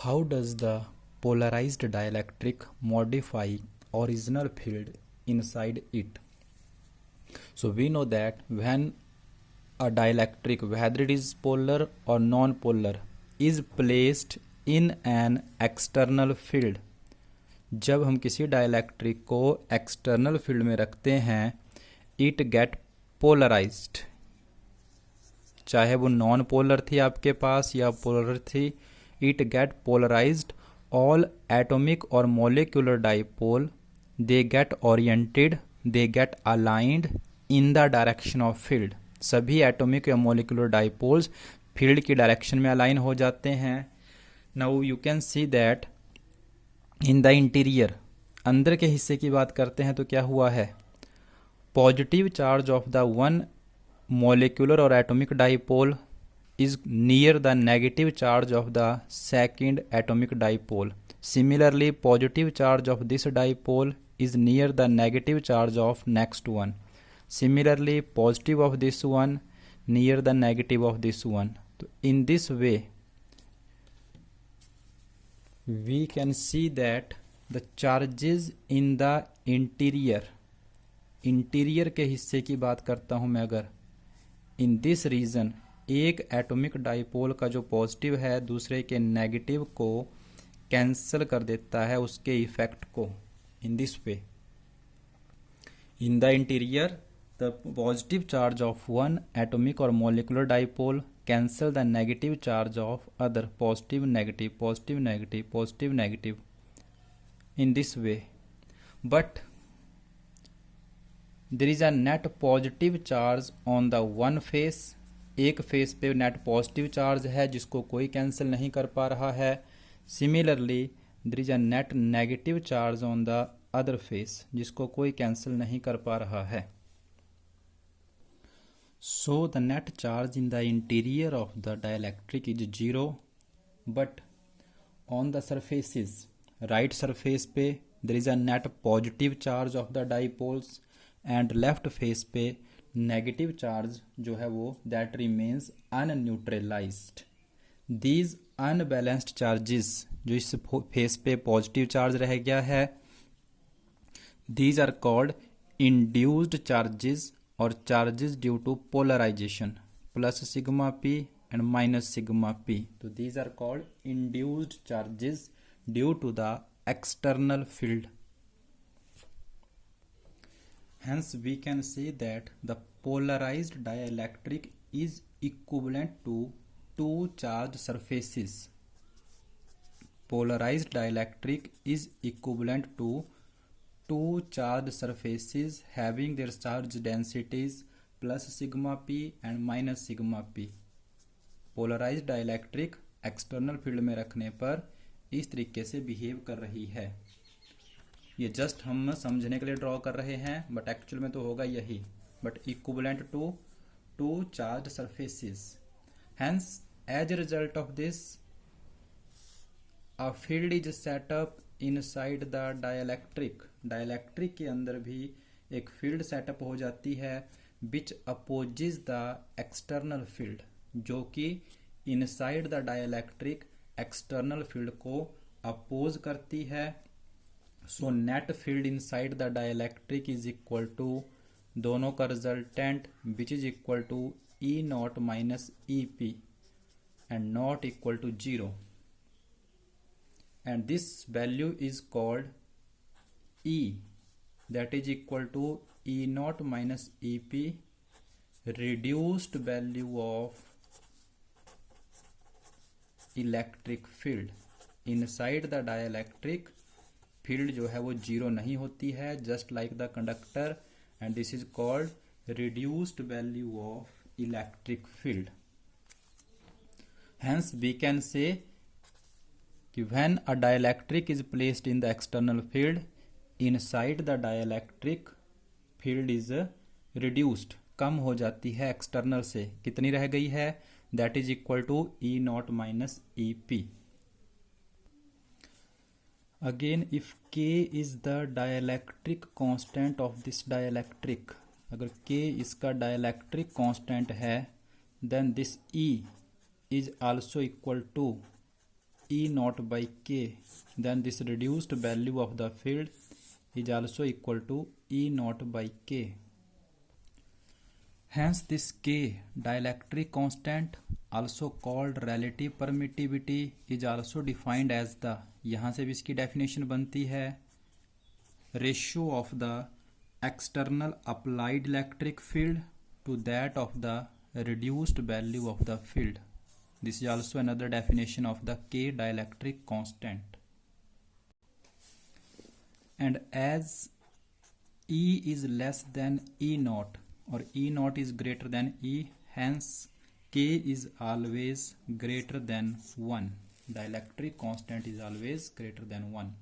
How does the polarized dielectric modify original field inside it? So we know that when a dielectric, whether it is polar or non-polar, is placed in an external field, जब हम किसी dielectric को external field में रखते हैं, it get polarised, चाहे वो non polar थी आपके पास या पोलर थी, it get polarised. All atomic और molecular dipole they get oriented, they get aligned in the direction of field. सभी एटॉमिक या मोलिकुलर डाइपोल्स फील्ड की डायरेक्शन में अलाइन हो जाते हैं. Now you can see that in the interior, अंदर के हिस्से की बात करते हैं तो क्या हुआ है, positive charge of the one molecular और atomic dipole is near the negative charge of the second atomic dipole. Similarly, positive charge of this dipole is near the negative charge of next one. Similarly, positive of this one near the negative of this one. So in this way, we can see that the charges in the interior, interior के हिस्से की बात करता हूं मैं अगर, in this reason एक atomic dipole का जो पॉजिटिव है दूसरे के नेगेटिव को कैंसिल कर देता है, उसके इफेक्ट को. In this way, in the interior the positive charge of one atomic और molecular dipole cancel the negative charge of other, positive negative positive negative positive negative, in this way. But there is a net positive charge on the one face, एक face पे net positive charge है जिसको कोई cancel नहीं कर पा रहा है. Similarly there is a net negative charge on the other face, जिसको कोई कैंसिल नहीं कर पा रहा है. So the net charge in the interior of the dielectric is zero, but on the surfaces, right surface पे there is a net positive charge of the dipoles and left face पे negative charge जो है वो that remains unneutralised. These unbalanced charges, जो इस फेस पे positive charge रह गया है, these are called induced charges और charges due to polarisation, plus sigma P and minus sigma P. तो these are called induced charges due to the external field. Hence, we can say that the polarized dielectric is equivalent to two charged surfaces. Polarized dielectric is equivalent to two charged surfaces having their charge densities plus sigma p and minus sigma p. Polarized dielectric external field में रखने पर इस तरीके से behave कर रही है. ये जस्ट हम समझने के लिए ड्रॉ कर रहे हैं, बट एक्चुअल में तो होगा यही, but equivalent to two charge surfaces. Hence as a result of this uh field is set up inside the dielectric. Dielectric के अंदर भी एक फील्ड सेटअप हो जाती है which opposes the external field, जो कि inside the dielectric external field को अपोज करती है. So net field inside the dielectric is equal to दोनों का resultant which is equal to E naught minus E P and not equal to zero, and this value is called E, that is equal to E naught minus E P reduced value of electric field. Inside the dielectric field जो है वो जीरो नहीं होती है, just like the conductor, and this is called reduced value of electric field. Hence we can say कि when a dielectric is placed in the external field, inside the dielectric field is reduced, कम हो जाती है external से. कितनी रह गई है, that is equal to E naught minus E P. Again, if K is the dielectric constant of this dielectric, अगर K इसका dielectric constant है, then this E is also equal to E naught by K, then this reduced value of the field is also equal to E naught by K. Hence this K, dielectric constant, also called relative permittivity, is also defined as the, यहाँ से भी इसकी definition बनती है, ratio of the external applied electric field to that of the reduced value of the field. This is also another definition of the K dielectric constant. And as E is less than E naught or E naught is greater than E, hence K is always greater than 1. Dielectric constant is always greater than 1.